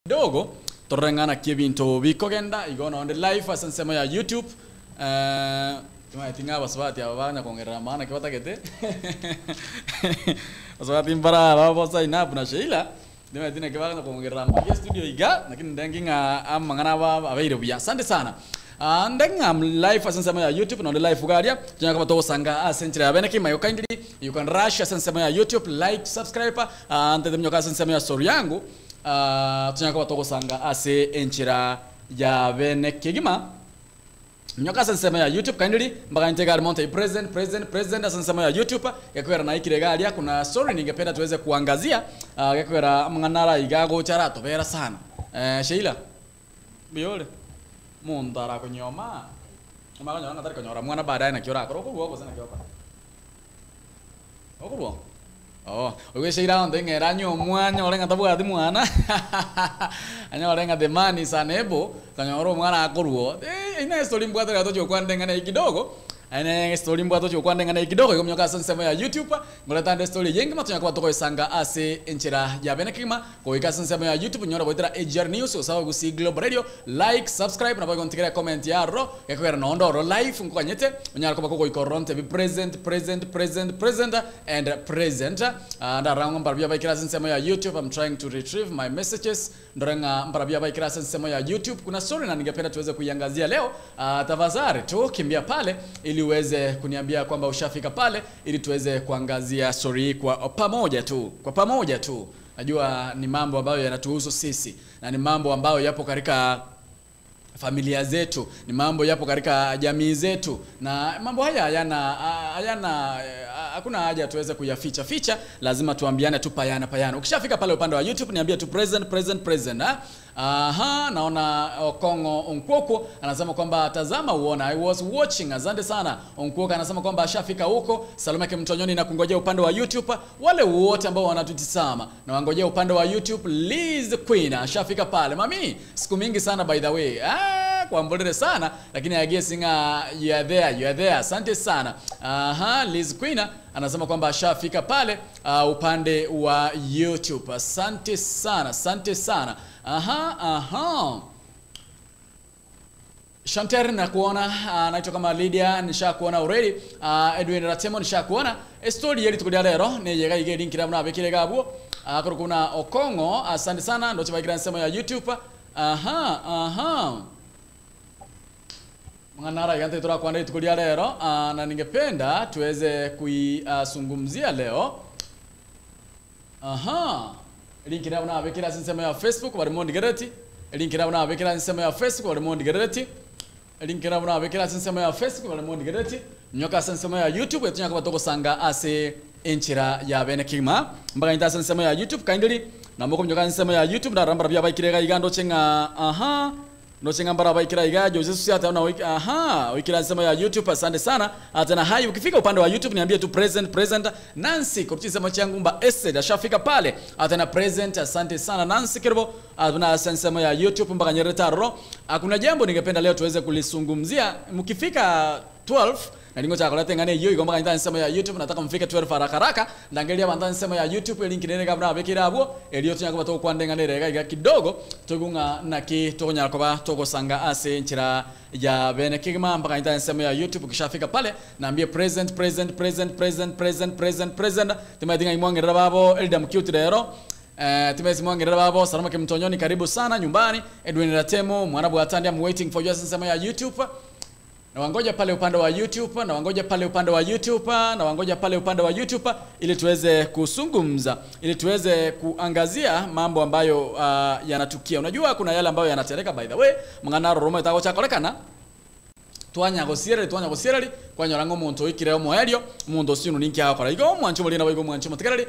dogo torengana kibinto bikogenda igona on the live asansema ya YouTube tinga baswati abana kongera maana kiwata kete baswati mbara babosa ina buna sheila dema tina kibana kongera ma studio iga lakini ndenginga amangana ba abairo bya asante sana ndenga live asansema ya YouTube na on the live ugaria tuna kama to sanga asenchira abene kima you kindly you can rush asansema ya YouTube like subscribe ante demnyoka asansema ya story yangu tunyaka batoko sanga ase enchira ya bene kigima nyoka sansema ya YouTube kindly mbaka ntega monte present sansema ya YouTube yakwera na ikiregalia kuna story ningependa tuweze kuangazia yakwera mnganara igago charato bera sana Sheila biole mundara kunyoma umaganya ngatari kunyora mwana baadaye na kiora ko ko sana kiopa okubwo owe Sheila ndengera nyo mwanya olenga tabuga mwana anya olenga the man is unable kanyoro mwana akoruo ina story mbwa tata tojo kwandenga na ikidogo ene story mbwa tojo kwandenga na ikidogo yomnyoka sansema ya YouTube ngoleta ande story yengi matunya kwa toko isanga ase enchira ya benekima ko ikasansema ya YouTube nyora boitera AGR News usawa gusi Global Radio like subscribe na boy kontikira comment yaro yakwera no ndoro live nkonyete nyara ko bako ikoronte be present and present and around mbarabia baikira sansema ya YouTube. I'm trying to retrieve my messages ndorenga mbarabia baikira sansema ya YouTube kuna story na ningependa tuweze kuiangazia leo tafadhali tu kimbia pale ili uweze kuniambia kwamba ushafika pale ili tuweze kuangazia story kwa pamoja tu. Najua ni mambo ambayo yanatuhusu sisi na ni mambo ambayo yapo katika familia zetu, ni mambo yapo katika jamii zetu na mambo haya hayana hakuna haja tuweze kuyaficha, lazima tuambiane tu payana. Ukishafika pale upande wa YouTube niambie tu present naona Kongo Onkoko anasema kwamba tazama uona I was watching, asante sana Onkoko anasema kwamba ashafika huko. Salomeke Mtonyoni na kungojea upande wa YouTube, wale wote ambao wanatutizama na wangojea upande wa YouTube. Liz Queen ashafika pale, mami siku mingi sana by the way kwa mbodere sana lakini I guess you are there asante sana. Liz Queen anasema kwamba ashafika pale upande wa YouTube, asante sana. Shanter na kuona naitwa kama Lydia nishakuona already. Edwin Ratemo nishakuona story yeli tukudia lero ne yega ige link na bekire gabo kuna Okongo asante sana ndo chibagira nsema ya YouTube. Mwanara yante tura kwa ndai tukudia lero na ningependa tuweze kuizungumzia leo. Link na unabekira nsema ya Facebook bari mondi gereti. Link na unabekira nsema ya Facebook bari mondi gereti. Link na unabekira nsema ya Facebook bari mondi gereti. Nyoka nsema ya YouTube yetunya kwa toko sanga ase enchira ya benekima. Mbaka nita nsema ya YouTube kindly na moko nyoka nsema ya YouTube na rambara bya baikirega igando chenga no chenga mbara baikira igajo Yesu hata una wikira nsema ya YouTube asante sana. Hata na hai ukifika upande wa YouTube niambie tu present Nancy kutisema changu mba Esed ashafika pale hata na present asante sana Nancy kirbo tuna nsema ya YouTube mpaka nyereta ro. Kuna jambo ningependa leo tuweze kulisungumzia mkifika 12 na lingo cha kuleta ngane hiyo igomba kanita nsema ya YouTube nataka mfike 12 haraka ndangelia banda nsema ya YouTube link nene kabla abekira abo elio tunya kwa to kwande ngane rega kidogo tugunga na ki tonya kwa to sanga ase nchira ya bene kigma mpaka kanita nsema ya YouTube kishafika pale naambie present tumadinga imwongera babo Eldam cute lero timezi mwangera babo Salomeke Mtonyoni karibu sana nyumbani. Edwin Ratemo mwanabu atandi I'm waiting for you nsema ya YouTube. Na wangoja pale upande wa YouTube ili tuweze kusungumza, ili tuweze kuangazia mambo ambayo yanatukia. Unajua kuna yale ambayo yanatereka by the way mwanaro Roma itago chakolekana twanya gosiereri kwa nyorango muntu ikireo moelio muntu sinu ninki akora igo mwanchu molina bigo mwanchu matekereri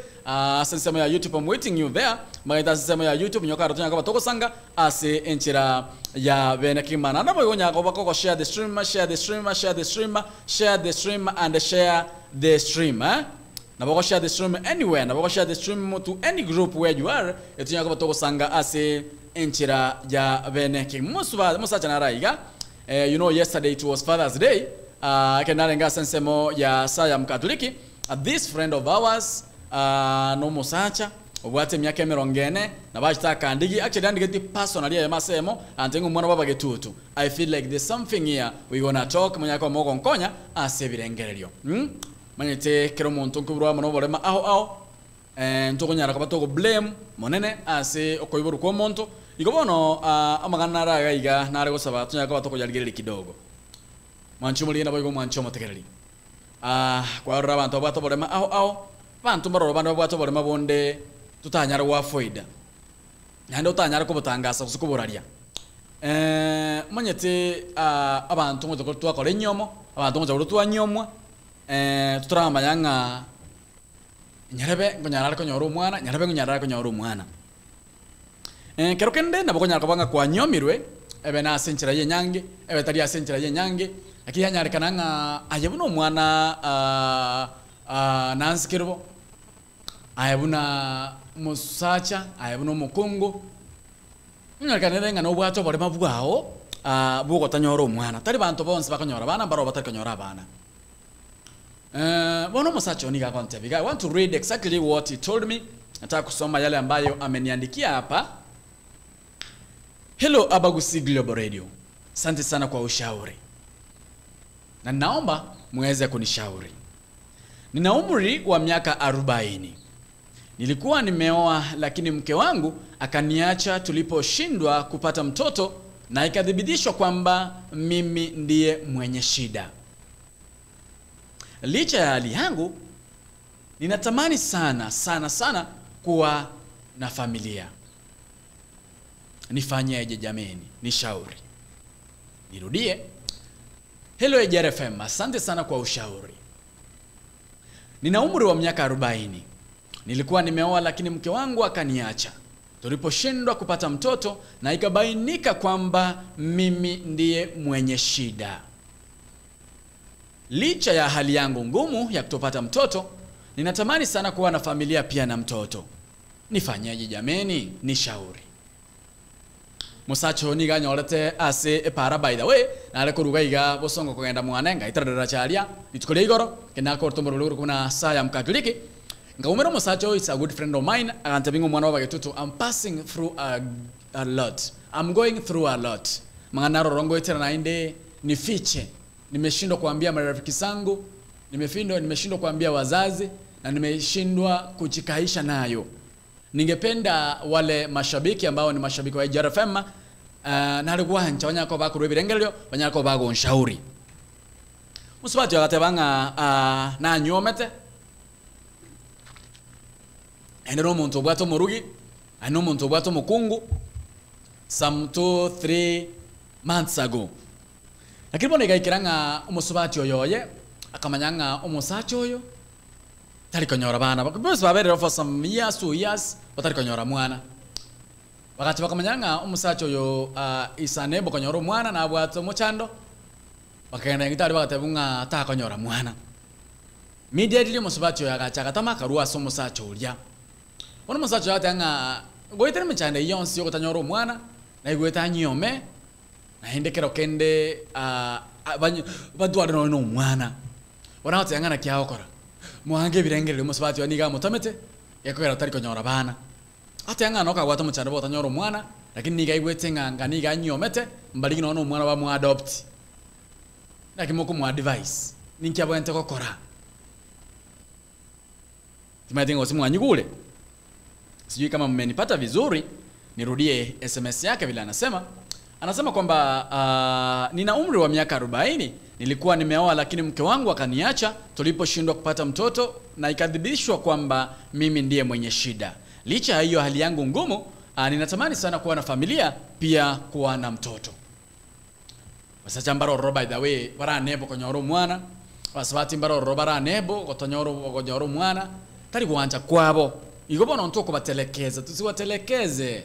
sensema ya YouTube I'm waiting you there maita sensema ya YouTube nyoka rotonya kwa toko sanga ase enchira ya benekimana na boyo nyako bako share the stream and share the stream na bako share the stream anywhere na bako share the stream to any group where you are etunya kwa toko sanga ase enchira ya benekimana musacha na raiga. You know, yesterday it was Father's Day. Kenarenga sensemo ya saya mkatoliki. This friend of ours, no musacha, obwate myaka 40 na bachitaka ndigi actually ndigeti personally ya masemo antengu mwana baba getutu. I feel like there's something here we gonna talk munyako moko nkonya ase birengereryo manyete kero muntu nkubura mano bolema aho ntokonyara kabato blame monene ase okoiboru kwa muntu ikobono amagana raga iga nare gusaba tunyaka batoko yalgereri kidogo manchu muri na boygo manchu motegereri kwa raba abantu bato bolema aho bantu maroro bana bato bolema bonde tutanyara wa foida nande utanyara ko butangasa kusukuburaria manyete abantu ngo twakore nyomo abantu ngo twanyomwa tutrama yanga nyarebe ngonyara ko nyoro umwana nyarebe ngonyara ko nyoro umwana kero kende nabo konyara ko banga kwa nyomirwe ebe na senchira ye nyange ebe tari asenchira ye nyange akiyanyara kananga ayebuno umwana nanskirbo ayebuna musacha ayebuna mukungu nyarkanere ngano bwato bari mabwao bugo tanyoro umwana tari bantu bonse bakanyora bana baro batakanyora bana bono musacha oniga konte biga I want to read exactly what he told me. Nataka kusoma yale ambayo ameniandikia hapa. Hello Abagusi Global Radio. Asante sana kwa ushauri. Na naomba muweze kunishauri. Nina umri wa miaka 40. Nilikuwa nimeoa lakini mke wangu akaniacha tuliposhindwa kupata mtoto na ikadhibitishwa kwamba mimi ndiye mwenye shida. Licha ya hali yangu ninatamani sana kuwa na familia. Nifanyeje jameni? Nishauri. Nirudie. Hello EJRFM, asante sana kwa ushauri. Nina umri wa miaka 40. Nilikuwa nimeoa lakini mke wangu akaniacha tuliposhindwa kupata mtoto na ikabainika kwamba mimi ndiye mwenye shida. Licha ya hali yangu ngumu ya kutopata mtoto, ninatamani sana kuwa na familia pia na mtoto. Nifanyeje jameni? Nishauri. Musacho niga nyorete ase para by the way, na ale kuruga iga bosongo kugenda mwanenga itradara chalia, itukole igoro, kena korto moruluru kuna saya mkatoliki. Ngaumero musacho is a good friend of mine, akantabingo mwana wa getutu. I'm passing through a lot. I'm going through a lot. Mangana rorongo itera na inde nifiche. Nimeshindwa kuambia marafiki zangu, nimeshindwa kuambia wazazi na nimeshindwa kujikaisha nayo. Ningependa wale mashabiki ambao ni mashabiki wa EJRFM na alikuwa ncha wanyako bako rebirengelyo wanyako bako nshauri. Musubati yakatebanga na nyomete. Endero muntu bwato murugi, ano muntu bwato mukungu some 2-3 months ago. Lakini bona igaikiranga umusubati oyoye akamanyanga umusacho oyo tari konyora bana bakubose babere for some years 2 years batari konyora mwana bakati bakamanyanga umusacho oyo isanebo konyora mwana na bwato muchando bakagenda ngitari bakatabunga ta konyora mwana immediately umusubati oyo agachaka tamaka ruwa so musacho ulya bona musacho yatanga goitere mchande yonsi yokotanyora mwana na igweta nyome na hindekero kende badwara no mwana wana otangana kya okora muhange birengere musubati waniga mutamete yakogera tari konyora bana atanga no kagwata muchanda bota nyoro mwana lakini niga igwetenga nganiga nyomete mbaligi no mwana ba mu adopt lakini moko mu advice ninki abwente kokora timatengo simu anyigule sijui kama mmenipata vizuri nirudie SMS yake vile anasema kwamba nina umri wa miaka 40, nilikuwa nimeoa lakini mke wangu akaniacha tuliposhindwa kupata mtoto na ikadhibitishwa kwamba mimi ndiye mwenye shida. Licha ya hiyo hali yangu ngumu, ninatamani sana kuwa na familia pia kuwa na mtoto. Wasacha mbaro by the way, bara nebo konyoro mwana, wasabati mbaro robara nebo konyoro mwana, tari kuanza kwabo. Igobona ntoko batelekeza, tusiwatelekeze.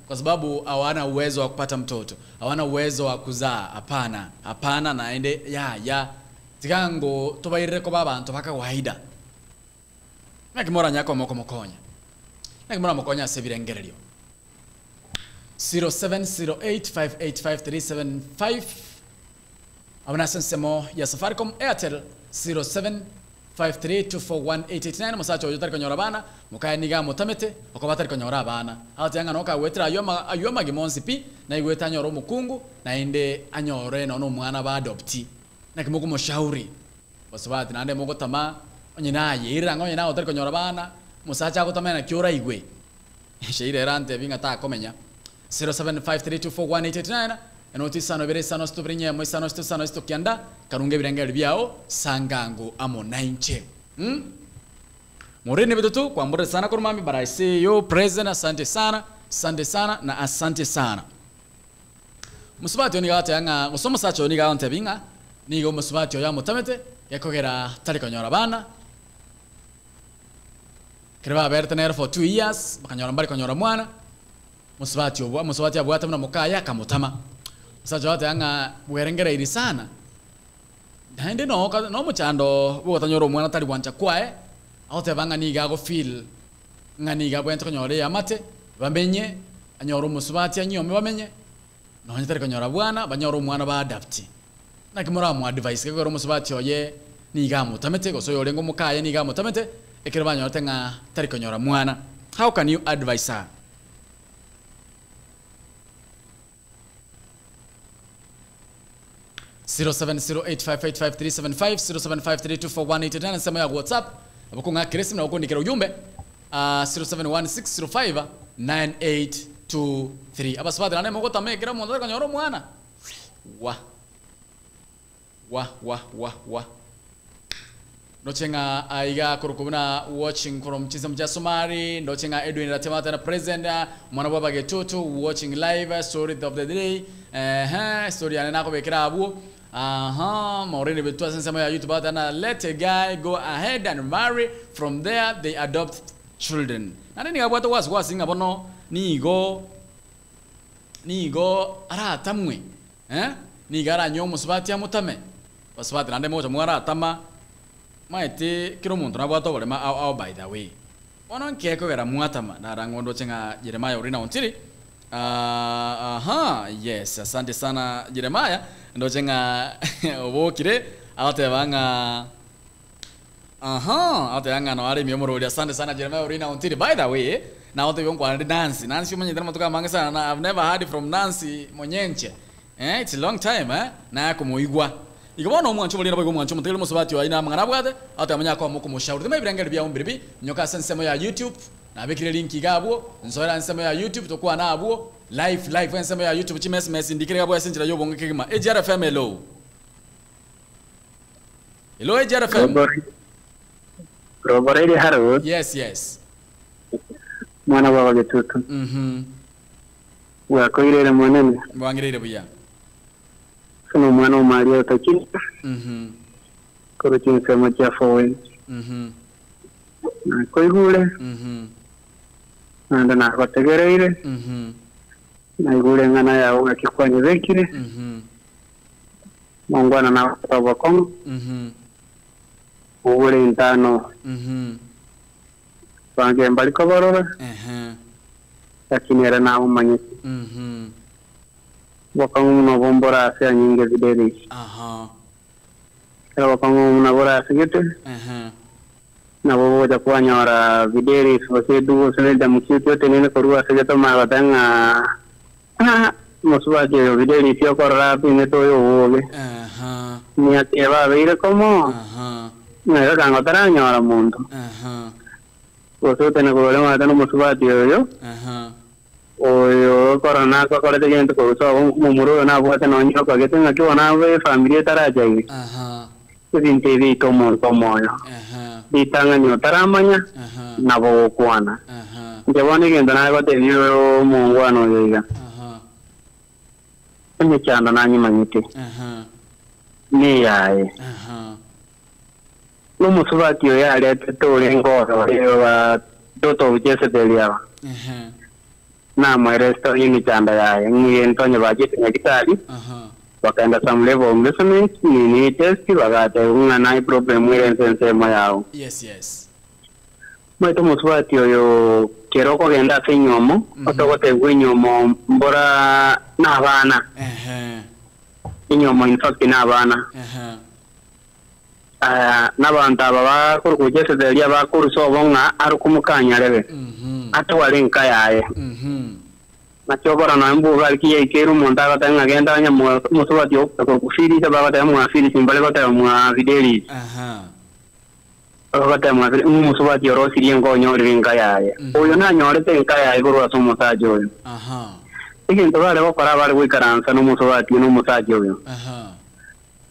Kwa sababu hawana uwezo wa kupata mtoto, hawana uwezo wa kuzaa. Hapana naende ya tigango tubaire ko babantu baka waida nakimora nyako moko mokonya nakimora mokonya sebirengereryo 0708585375 abana sensemo ya Safaricom Airtel 07 0753241889 musacha oyo tari konyora bana mukaya niga mutamete okoba tari konyora bana atanga noka wetira ayoma gimonsi pi na igweta nyoro mukungu na inde anyore no mwana ba adopti na kimuko mushauri basubati nande mugo tama onyina yira ngo nyina otari konyora bana musacha gotamena kyora igwe sheire rante binga ta komenya 0753241889 enoti sano bere sano stubrinye mo sano stokianda karunge birangari byao sangango amo 9 Morene betutu kwa mbore sana kurumami but I say yo present asante sana na asante sana musubati oni gata yanga musoma sacho oni gata binga nigo musubati yo mutamete yakogera tari konyora bana kireba bertener for 2 years bakanyora mbali konyora mwana musubati abwata mna mukaya kamutama sacho ate anga bwerengera iri sana ndende no muchando bwotanyoro mwana tari wancha kwae aute banga niga go feel ngani ga bwento konyore yamate bamenye anyoro musubati anyome bamenye no nyitari konyora bwana banyoro mwana ba adapt na kimura mu advice ko musubati oye niga mutamete go so yole ngo mukaya niga mutamete ekere banyoro tenga tari konyora mwana. How can you advise her? (0708585375) 0753241889 nasema ya WhatsApp abakunga Chris na ukondikira ujumbe 0716059823 abasubati nane moko tamekera mu kanyoro mwana wa Nochenga aiga kurukubuna watching from Chisamja Somari, Nochenga Edwin Ratemata present, mwana baba Getutu watching live story of the day. Story anako bekirabu. Maureen betua sensema ya YouTube atana let a guy go ahead and marry, from there they adopt children. Nani ngabwata wasinga bono nigo ara tamwe. Ni gara nyomo subati amutame. Basubati nande moja mwara tama. Maite kiro muntu nabwato bole ma au by the way. Ono nkeko gara muatama na rangondo chenga Jeremiah urina ontiri. Yes, asante sana Jeremiah. Ndo chenga obokire ate banga ate anga no ari miomoro asante sana Jeremiah urina ontiri. By the way, na ote byonkwa Nancy mwenye ndama tuka manga sana. I've never heard from Nancy Monyenche. It's a long time na kumuigwa. Ikabono mwancho mulira bwo mwancho mutele musubati wa ina mangana bwate ate amanya kwa muko mushauri dema ibirangari bya umbiribi nyoka sensemo ya YouTube na bekire link gabo nsoera nsemo ya YouTube tokuwa na abo live nsemo ya YouTube chimes indikire gabo yasinjira yo bonge kigima EJRFM hello EJRFM Robore haro yes mwana baba Getutu wa koirere mwanene bwangirire buya sono mwana wa Maria utakini koro chinsema cha fowe na koigule nanda na kotegereire na igule ngana ya unga kikwanye vekire mongwana na baba kongo ugule intano bange mbali koborora lakini era na umanyisi wakangu na bombora ase nyinge videri era wakangu na bora ase gete na bobo ja kwanyora videri so du so da mukito tenene korua ase gete ma batanga mosuba je videri tio korra pine to yo woge ni ate ba veire como na era kango taranyora mundo so tene ko le ma tano mosuba tio yo oyo corona ko kore de gente ko so mumuro na bota no nyo ko gete na ko na we familia taraja yi tin tv como yo ditanga nyo taramanya na bo kwana jawani genda na ko te yo mungwano yiga ni chanda na nyima nyite ni yae no musubati yo ya le to le ngoro yo wa toto ujese delia na mweresto yini chanda ya ngi entonyo bajeti ngakitali wakaenda some level of measurement ni test wakate una na problem mwere nsema yao yes mweto muswati yo keroko genda senyomo otogote gwenyomo mbora na bana inyomo in fact na bana n'abantu aba bakuru kujesezeria bakuru so bonga arukumukanya lebe atwale nka yaye nachobora na mbuga alikiye ikeru umuntu agatanga agenda anya musubati okufiri tabagata mu afiri simbale gata mu videli agata mu musubati orosiri ngo nyori nka yaye uyo nanyorete nka yaye buru asumusaje uyo ikintu bale bakora bale wikaransa no musubati no musaje uyo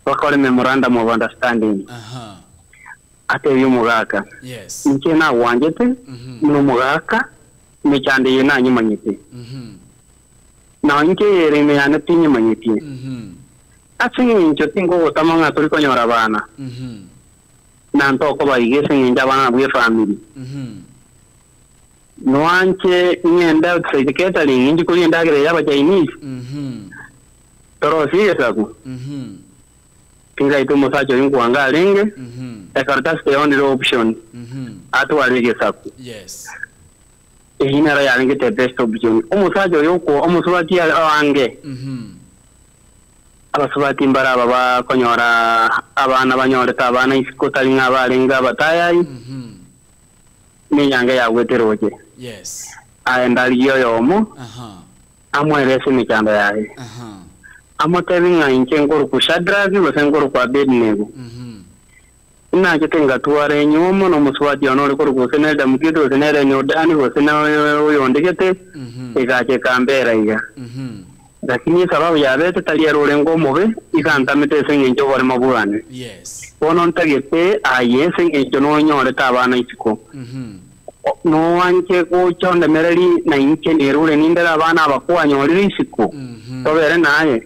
bakore memorandum of understanding ate uyu mugaka nje na wanjete no mugaka michande yena nyimanyite na nje yere me ana tinyi manyiti atsingi nje tingo gotamanga turi konyora bana na ntoko bayigese nje abana bwe family no anche nyenda secretary nje kuri ndagere yaba Chinese toro siyesaku kinga ito musacho yinkwanga lenge ekartas the only option atwalege saku inara yange the best option umusajo yoko omusubati ange abasubati mbara baba konyora abana banyoreta abana isikotali ngabalenga batayai ni yange yagweteroje aendali yoyomo amwelese mikanda yae amotevinga inchenkoro kushadragi wasenkoro kwa bednego ina jetenga tuare nyomo no muswati onore koro kuseneda mukito seneda nyodani wasena yondekete ikache kambera iga lakini sababu ya bete talia rolengo mobe ikantamete sengenjo wale mabulane bono ntagete aye sengenjo no nyore tabana isiko no anche ko chonde mereli na inche nerule nindera abana abakuwa nyore isiko tobere naye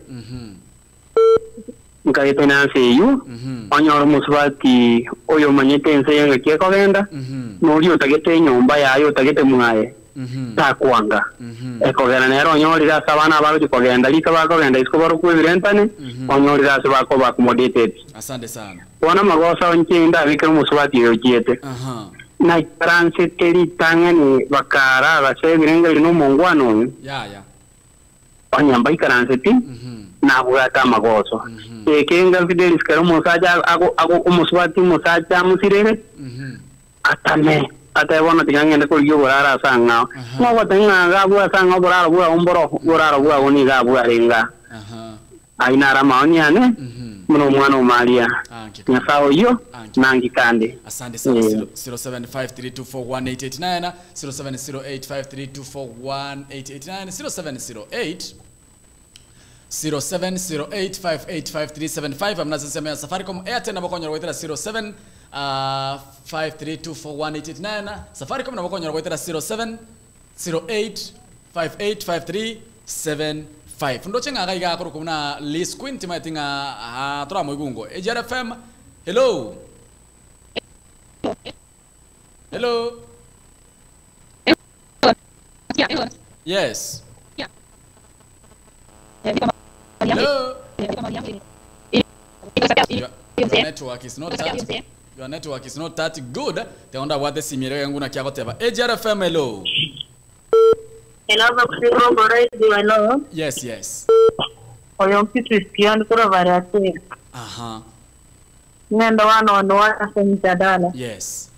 nkaito nanse yu onyoro muswati oyo manyete nse yanga kieko genda nori utagete nyomba yayo utagete mwaye takwanga ekogera nero onyorira sabana baro kogenda lika bakogenda isko baro kuvirentane onyorira sabako bakumodete asante sana wana magosa onchinda bikero muswati yo kiete na transiteri tangani bakara basebirenge no mongwano ya onyamba ikaranseti na bugata magoso ekenga fidelis karo musaja ago umuswati musaja musirere atame atayibona tingangende ko yo borara sanga no batenga gabu sanga borara bua umboro borara bua oni gabu arenga aina ramaoni ane muno mwana Maria nyasawo yo nangikande asante sana 0753241889 070853241889 0708585375 amnazisema Safaricom Airtel nabokonya rwetera 0753241889 Safaricom nabokonya rwetera 0708585375 ndochenga gaiga akuru kuna Liz Queen timatinga atora mugungo EJRFM hello yes hello your network is not that good te onda wate simire yangu na kyako teba EJRFM hello hello yes oyo Christian kura variate nenda wano wasemtadala yes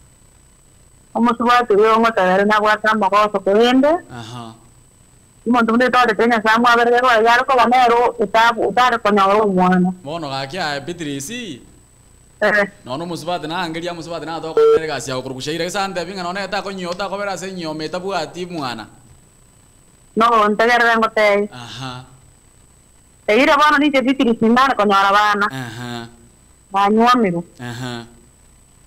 omusubati yo ngotara na bwata makoso kwende umuntu ndi tode tenya samwa abereke kwa yaro ko banero utare ko nyoro mwana bono gakya Beatrice nono musubati na angelia musubati na to ko bereka sia kurugushaire sande binga none ta ko nyota ko berase nyome tabuati mwana no ntagera ngote eira bana ni te Beatrice ndana ko nyora bana banyuamiru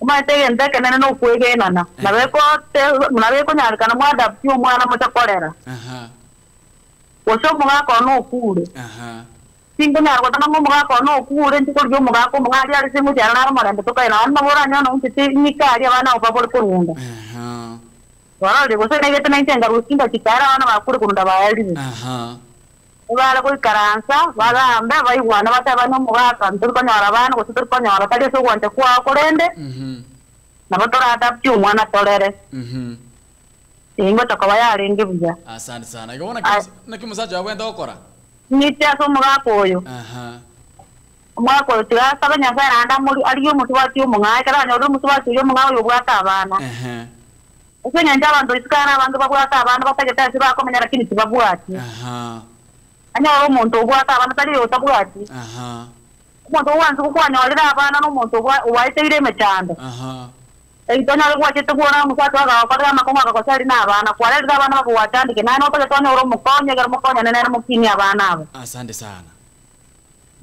uma tege ndeke nene no kwege nana na beko te na beko nyarika na mwada pio mwana mutakorera Woso mga ko no kure singo na ko tanamo mga ko no kure ntiko ryo mga ko mga ari simu jana na mara to kai na na bora nya no tete ni ka ari bana o papor kurunda wala de woso ne gete na intenga rusinda kitara wana bakure kurunda baali wala ko karansa wala amba bai wana bata bana mga ka ntiko nyara bana ko ntiko nyara tade so kwante kwa korende na batora adapti umwana tolere ingo takawaya aringe buja asante sana igona na kimusaje wabwenda okora nitya so muga koyo Mwako tira sabanya sana anda muri ariyo mutwati umunga kala nyoru mutwati yo munga yo bwata abana. Usenya njaba ndo isikana abantu babwata abana batageta siba komenya lakini sibabwati. Anya umuntu bwata abana tari yo tabwati. Umuntu wanzu kukwanya walira abana no muntu waite ire mechanda. Itona kwa chetu kuona musatu akakora makoma akakosari na abana kwalira abana bakubwatandike nani otagetonya uro mukonya gara mukonya nene mukini abana abo. Asante sana.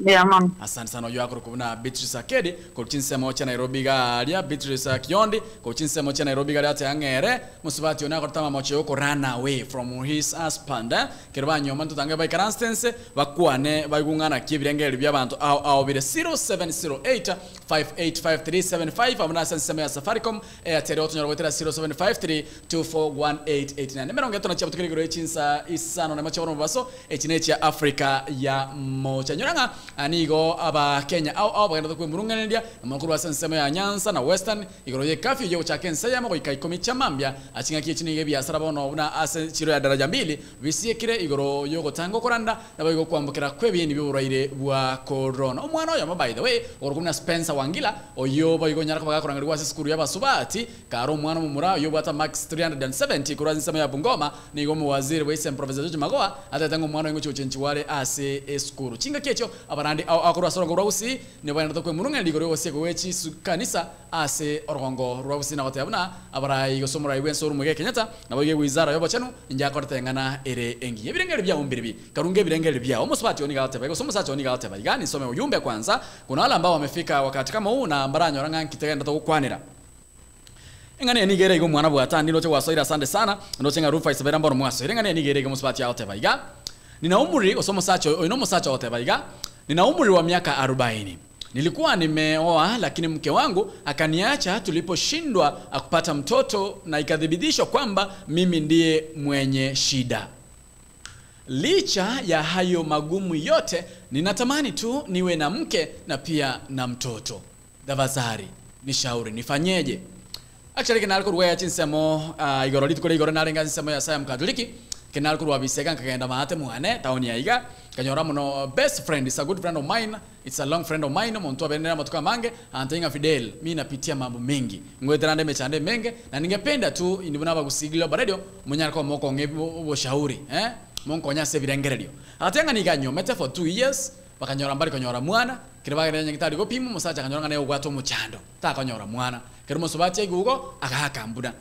Yeah, mama. Asante sana oyo akuru kubuna Beatrice Akedi kuchinse mocha Nairobi galia Beatrice Kiondi kuchinse mocha Nairobi galia tangere musubati ona kortama mocha yoko run away from his husband kirbanyo mantu tange by Constance bakwane bagungana kibirengeri byabantu au bire 0708 585375 amuna sensema ya Safaricom Airtel otunyo rwetera 0753241889 nimero ngeto chabutu kirigiro chinsa isano na mocha bono baso echinechi ya Africa ya mocha nyoranga anigo aba Kenya au bagenda kwe murunganendia amakuru asensema ya Nyanza na Western igoroye kafi yo chakensa ya mako ikaikomi chamambya achinga kichinige byasara bono buna ase chiro ya daraja 2 bisiekire igoro yo gotango koranda nabago kwambukira kwebini byuraire bwa corona omwana oyo by the way oruguna Spencer Wangila oyo bayigo nyaraka bagakoranga rwase skuru y'abasubati karo omwana mumura yo bata max 370 kurazi nsema ya Bungoma nigo mu waziri wa Professor George Magoa atatango omwana ngo cyo wale ase skuru chinga kecho abarandi akuru asoro rwausi ne bana kwe murunga ligoro wose ko wechi kanisa ase orongo rwausi na hotabuna abarayi gosomura iwenso rumuge Kenyatta naboge wizara yo bachanu inja kortengana ere engi ebirengere bya umbiribi karunge birengere bya omusubati oni gateba gosomusati oni gateba igani some uyumbe kwanza kuna wale ambao wamefika wakati kama huu na mbaranyo ranga nkitenda tukwanira engane nigere go mwana bwata ndino cyo wasoira asante sana ndo chenga rufa isabera mboro mwaso engane nigere go musubati ya hotabaiga nina umri osomusacho oino musacho hotabaiga nina umri wa miaka 40. Nilikuwa nimeoa lakini mke wangu akaniacha tuliposhindwa kupata mtoto na ikadhibitishwa kwamba mimi ndiye mwenye shida. Licha ya hayo magumu yote ninatamani tu niwe na mke na pia na mtoto. Davazari nishauri nifanyeje? Actually kinal kurwa chinsemo igoro litukore igoro narenga chinsemo ya Sayam Katoliki kinal kurwa biseka kagenda mahate muane taoni ya iga kanyora muno best friend is a good friend of mine, it's a long friend of mine muntu abenera matuka mange antenga Fidel mimi napitia mambo mengi ngweterande mechande menge na ningependa tu indibona bagusigilo radio munyarako moko ngebo shauri monko nyase birengererio atenga niganyo mete for 2 years bakanyora mbali kanyora mwana kiribagere nyitari go pimu musacha kanyora ngane ugwato muchando ta kanyora mwana kirimo sobati igugo akahakambuna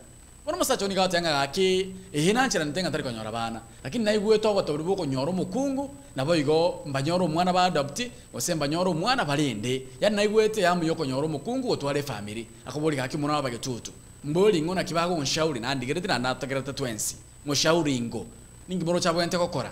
Bono musacho ni gatenga gaki ehinanchira ntenga tari konyora bana lakini naiguwe to bato bwo konyora mukungu nabo igo mbanyoro mwana ba adopti osemba nyoro mwana balinde yani naiguwete yamu yoko nyoro mukungu otwale family akoboli gaki muna bagetutu mboli ngona kibago nshauri nandigere na natagerata twensi mushauri ngo ningi boro chabo ente kokora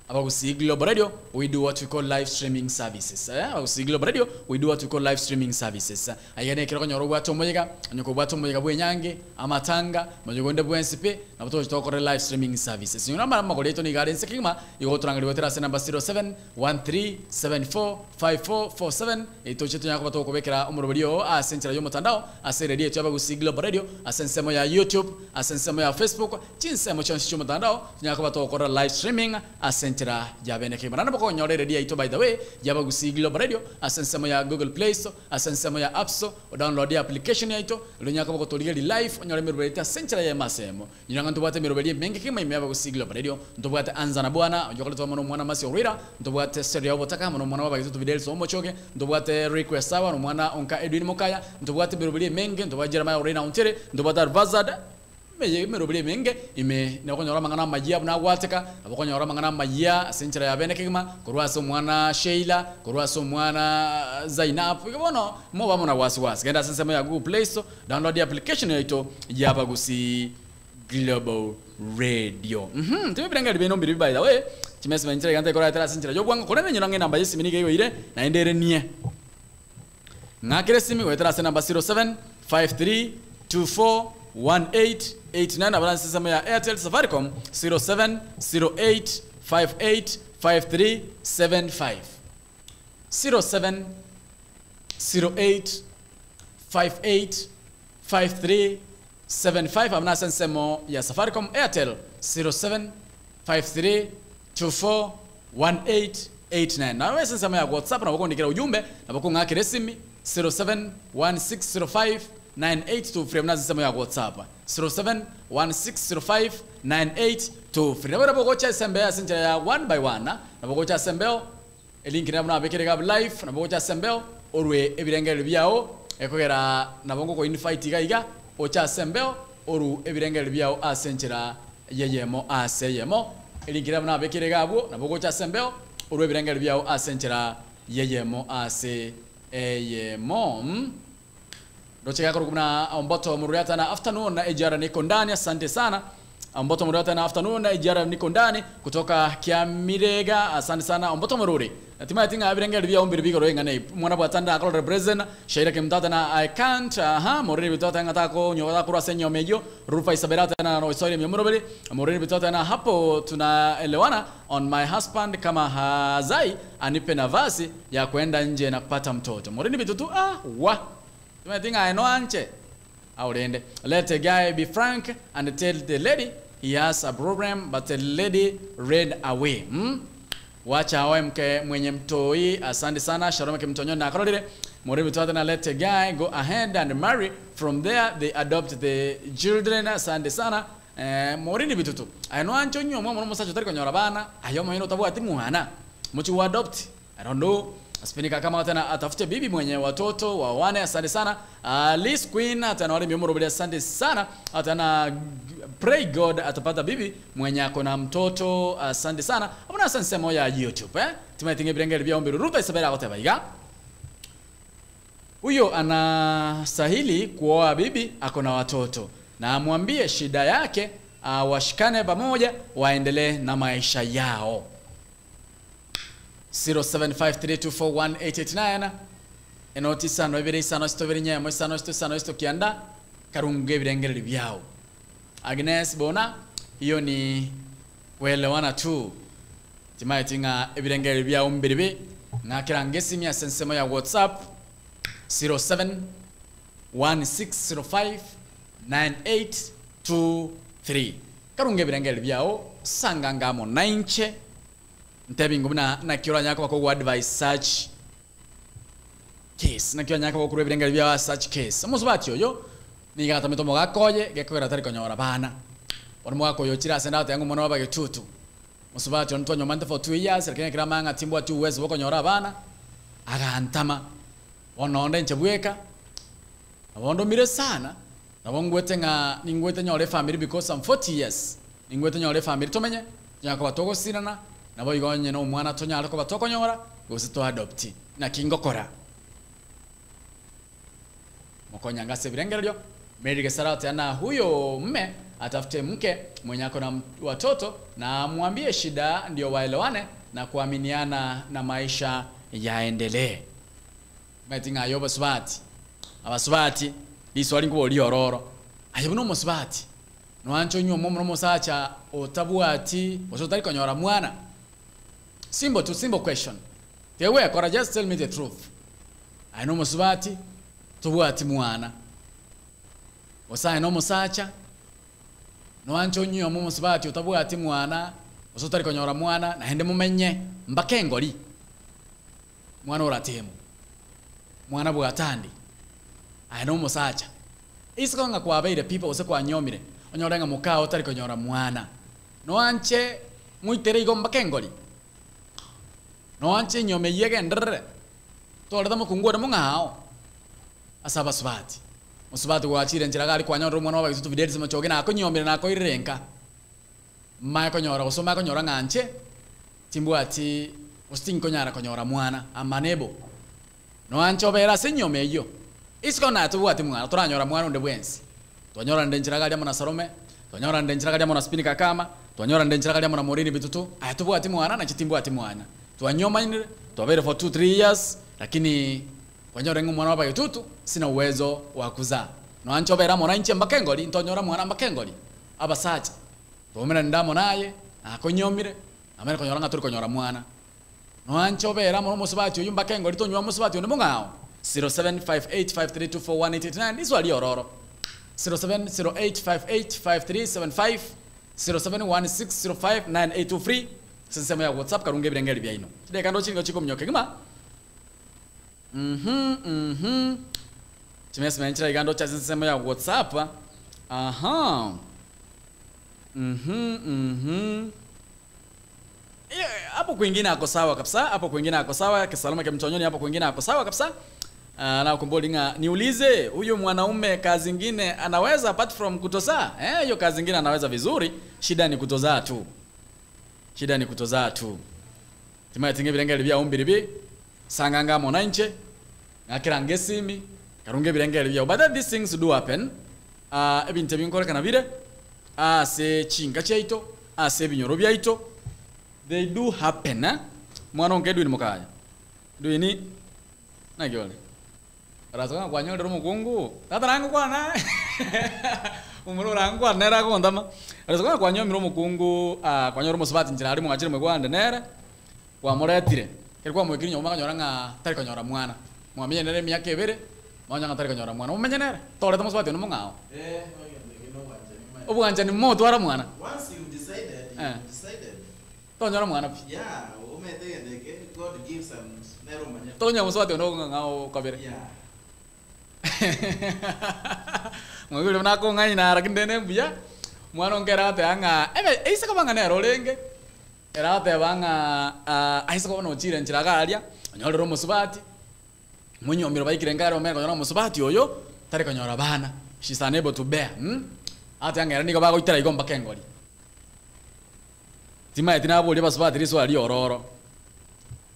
Abagusi Global Radio, we do what we call live streaming services. Abagusi Global Radio, we do what we call live streaming services. Ayane kiro nyoro bwato moyega, nyoko bwato moyega bwenyange, amatanga, majogonde bwensipe, na buto chitokore live streaming services. Nyona mama koleto ni garden sekima, yogo turangari wetera se number 0713745447. Ito chetu nyako bato kobekera umurobio asenchera yo mutandao, ase radio ya Abagusi Global Radio, asensemo ya YouTube, asensemo ya Facebook, chinsemo chonshi mutandao, nyako bato kokora live streaming, asen Jabene Kimarana Boko Nyore Radio ito by the way Jabagusi Global Radio asensemo ya Google Play Store asensemo ya App Store download ya application ya ito lunyaka boko toligali live nyore mirobelita senchera ya masemo nyanga ntubate mirobeli mengi kima ime Jabagusi Global Radio ntubate anza na bwana njokole to mano mwana masi orira ntubate stereo obotaka mano mwana babagizo to video so mochoke ntubate request sawa no mwana onka Edwin Mokaya ntubate mirobeli mengi ntubate Jeremiah Orina Ontere ntubate Vazada merobele menge ime nakonyora mangana majia na wateka abakonyora mangana majia senchera ya bene kigma kurwaso mwana Sheila kurwaso mwana Zainab bono mo bamona wasiwasi genda sensema ya Google Play Store download the application yaito ya Abagusi Global Radio tibiranga libeno mbiri by the way chimese menchera gante kora tera senchera yo bwango kolene nyirange namba yesi minige yo ire na endere nie ngakire simi wetera se namba 0753241889 abana sisema ya Airtel Safaricom 0708585375 0708585375 abana sisema ya Safaricom Airtel 0753241889 89. Na wewe sasa ya WhatsApp na wako nikira ujumbe na wako ngakire simi 0716059823 mnazi sema ya WhatsApp 0716059823 na wako cha sembea sinja ya 1 by 1 na wako cha sembeo link na mna bekire gab live na wako cha sembeo orwe ebirengere byao ekogera na bongo ko invite gaiga ocha sembeo oru ebirengere byao asenchera yeyemo aseyemo elinkira mna bekire gabo na boko cha sembeo oru ebirengere byao asenchera yeyemo aseyemo docheka ko kuna omboto muriata na afternoon na ejara niko ndani asante sana omboto muriata na afternoon na ejara niko ndani kutoka Kiamirega asante sana omboto mururi natima tinga abirengere byao mbiri bigoro ngane mwana bwatanda akolo represent shaira kemtata na I can't morini bitota ngatako nyoda kura senyo mejo rufa isaberata na no sorry myomorobeli morini bitota na hapo tunaelewana on my husband kama hazai anipe nafasi ya kwenda nje na kupata mtoto morini bitutu wa tima tinga I know anche aurende let a guy be frank and tell the lady he has a problem but the lady ran away wacha awe mke mwenye mtoi asante sana Sharome kimtonyo na karolile moribi tuata na let a guy go ahead and marry from there they adopt the children asante sana morini bitutu ayano ancho nyo mwa mwa sacho tari konyora bana ayo mwa tabu ati muhana muchi wa adopt I don't know aspinika kama tena atafute bibi mwenye watoto wa wane asante sana Liz Queen atana wale miomoro asante sana atana pray God atapata bibi mwenye akona mtoto asante sana abona asante sema ya YouTube timatinge birengere bya ombiru ruta isabera kote baiga huyo anastahili kuoa bibi akona watoto na amwambie shida yake washikane pamoja waendelee na maisha yao 0753241889 enoti sano ibiri sano stoveri nyemo sano sto kianda karunge birengere byao Agnes bona hiyo ni kuelewana tu timaitinga ebirengere byao mbiribe ngakira ngesi mya sensemo ya WhatsApp 0716059823 karunge birengere byao sangangamo 9 ntebingu na kiola nyako bako advice search case na kiola nyako bako birengere byao search case musubati yo nigata mitomo gakoye gekogera tari konyora bana orimo gakoyo chira senda yangu mwana waba getutu musubati onto nyomante for 2 years lakini kira manga timbo ati Uwezo bako nyora bana agantama ononde nchebweka abondo mire sana nabongwete nga ningwete nyore family because I'm 40 years ningwete nyore family tomenye nyako batoko sinana nabo igonye no mwana tonyala ko batoko nyora gosito adopt na kingokora mokonya ngase birengero ryo Merige Sarate na huyo mme atafute mke mwenye akona watoto na amwambie shida ndio waelewane na kuaminiana na maisha yaendelee. Metinga yoba subati. Abasubati iswali ngo liororo. Ayobuno musubati. No ancho nyo momo musacha otabuati osotari konyora mwana. Simple question. The way I just tell me the truth. I know musubati tubuati mwana. Osaye no musacha no ancho nyo momo musubati otabuati mwana osotari konyora mwana na hende mumenye mbakengoli. Mwana oratemu. Mwana bwatandi. I know musacha. Isikonga kwa abeire people ose kwa nyomire. Onyorenga mukao otari konyora mwana. No anche muitere igomba kengoli. No anche nyome yege ndrre. Toleda mukungora mungao. Asaba subati. Musubati wachire nchiragari kwa nyoro mwana wa kitutu videti machoge na akonyomire na akoirenka. Maya konyora osoma konyora nganche. Timbuati osting konyara konyora mwana amanebo. No ancho bera senyome yo. Isikona tubuati mwana turanyora mwana onde bwensi. Twanyora ndenchiragari amona Salome, twanyora ndenchiragari amona Spinika kama, twanyora ndenchiragari amona Morini bitutu. Tubuati mwana na chitimbuati mwana. Twanyoma ni twabere for 2-3 years lakini twanyora mwana wa bitutu sina uwezo wa kuzaa. No ancho bera mona inche mbakengoli ntonyora mwana mbakengoli. Abasacha. Twomera ndamo naye akonyomire. Amera konyora ngaturi konyora mwana. No ancho bera mona musubati uyu mbakengoli tonywa musubati onde mungao. 075853241889 iswali ororo 0708585375 0716059823 sensemo ya WhatsApp karunge birengeri bya ino de kando chingo chiko mnyoke gima chimesema nchira igando cha sensemo ya WhatsApp aha hapo kwingine ako sawa kabisa, hapo kwingine ako sawa, kisalama kwa mchonyoni hapo kwingine ako sawa kabisa. Na kumbolinga niulize huyo mwanaume kazi zingine anaweza apart from kutozaa? Hiyo kazi zingine anaweza vizuri, shida ni kutozaa tu. Shida ni kutozaa tu. Timaye tinge birengeli bya umbiribi sanganga mona nche ngakirange simi karunge birengeli bya but these things do happen. Ebintu binkore kana bire se chinga chaito se binyoro byaito they do happen. Mwana ongedu ni mukaya duini nagyole razanga kwa nyoro mukungu tata rangu kwa na umuro rangu kwa nera ko ndama razanga kwa nyoro mukungu kwa nyoro musubati njira ari mwachire mwe kwa nera kwa moretire kirwa mwekiri nyoma kanyora nga tari kanyora mwana mwamenye nere myake ebere mwanya nga tari kanyora mwana umenye nera tore tamusubati no mungao ubwanja ni moto ara mwana once you decided tonyora mwana yeah umete God gives and nero manya tonya musubati no ngao kabere yeah mwagule nako ngai na rakindene buya mwana ongera ate anga eisa kabanga nero lenge era ate banga aisa ko no chire nchiragalia nyoro musubati munyomiro baikire ngaro meko nyoro musubati oyo tare kanyora bana she's unable to bear ate anga niko bago itara igomba kengoli timaye tinabuli basubati riso ali ororo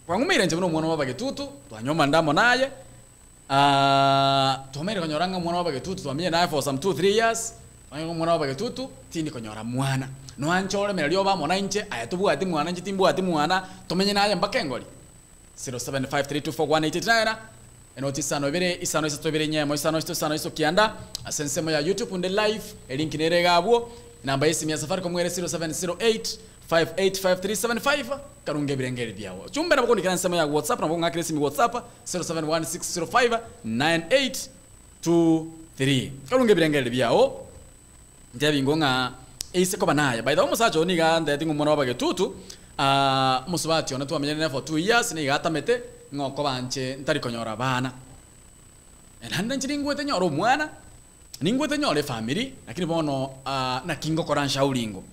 kwangumire nje mwana wabage tutu twanyoma ndamo naye tomere konyoranga mwana wabage tutu twamenye naye for some 2-3 years mwana wabage tutu tindi konyora mwana no anchore melio ba mona nche ayatubu ati mwana nche timbu ati mwana tomenye naye mbakengoli 0753241889 enotisano ibere isano isatobere nyemo isano iso kianda asensemo ya YouTube unde live link nerega abo namba yesi ya Safaricom mwere 0708 585375 karunge birengeri byawo chumbe nabako ndikana nsema ya WhatsApp nabako ngakire simi WhatsApp 0716059823 karunge birengeri byawo ndabi ngonga ise ko banaya by the way musacho ni ga ndati ngumona wabage tutu musubati ona twamenyene for 2 years ni gatamete ngoko banche ntari konyora bana enanda nchiringwete nyoro mwana ningwete nyore family lakini bono na kingo koransha ulingo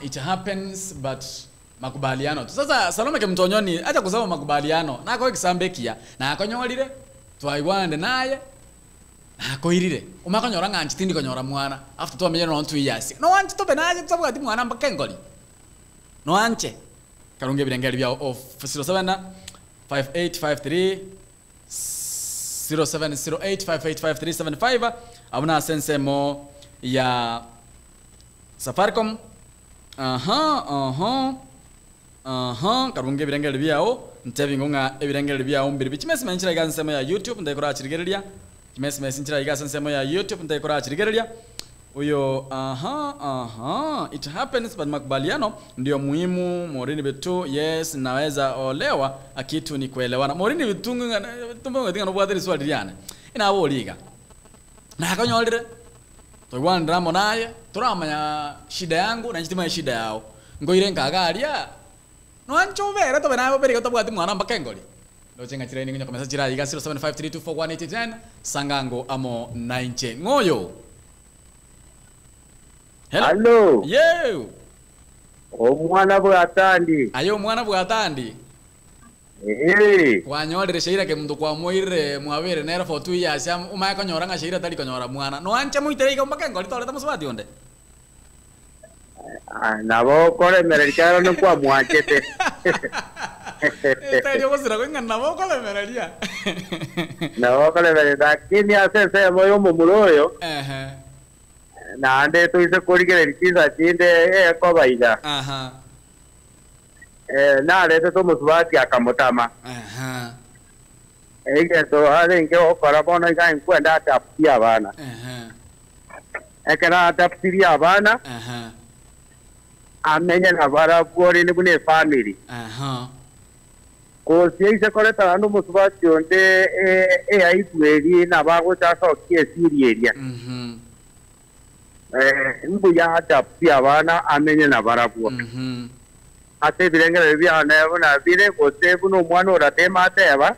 it happens but makubaliano sasa salome ke mtonyoni acha kusema makubaliano nako ikisambekia na akonyolire twaiwande naye akoirire umakonyora nganchi tindi konyora mwana after to amenye no 2 years no anchi to benaje tsabuka ati mwana mbakengoli no anche karunge birengeri bya of 07 5853 0708585375 abuna sensemo ya Safaricom karunge birengeri byao ntebingonga ebirengeri byao mbiri bikimesema nchira igansemo ya YouTube ndayikora achirigereria kimesema nchira igansemo ya YouTube ndayikora achirigereria uyo it happens but makubaliano ndio muhimu morini betu yes naweza olewa akitu ni kuelewana morini bitungu tumbo ngadinga no bwadiri swali liana inabo liga na akanyolire toigwandira monaye turamanya shida yangu na nchitima shida yao ngoire nkagaria no anchobera to bana beri ko tabwati mwana mbakengoli ndo chenga chireni nginya komesa chira iga 0753241889 sangango amo 9 ngoyo hello yo omwana bwatandi ayo mwana bwatandi kwanyolire sheira ke mndu kwa moire mwabere nera for 2 years umaya konyora nga sheira tali konyora mwana no ancha muitere ka mbakengoli tole tamusubati onde nabo kole merikaro no kwa mwachete Tadi ko sira ko ngana nabo kole mereria nabo kole mereria lakini asese moyo mumuroyo na ande tuise kurigere kiza chinde ko baiga na lete to musubati akamutama ege to ale nge okora bona ga nkwenda tapia bana ekera tapia bana amenya na bara bori ni bune family ko siise koleta ando musubati onde aitweri na bago cha so kiesiri area mbu ya hata pia bana amenye na barabu ate bilengere bya na bile kote buno mwana oratema ateba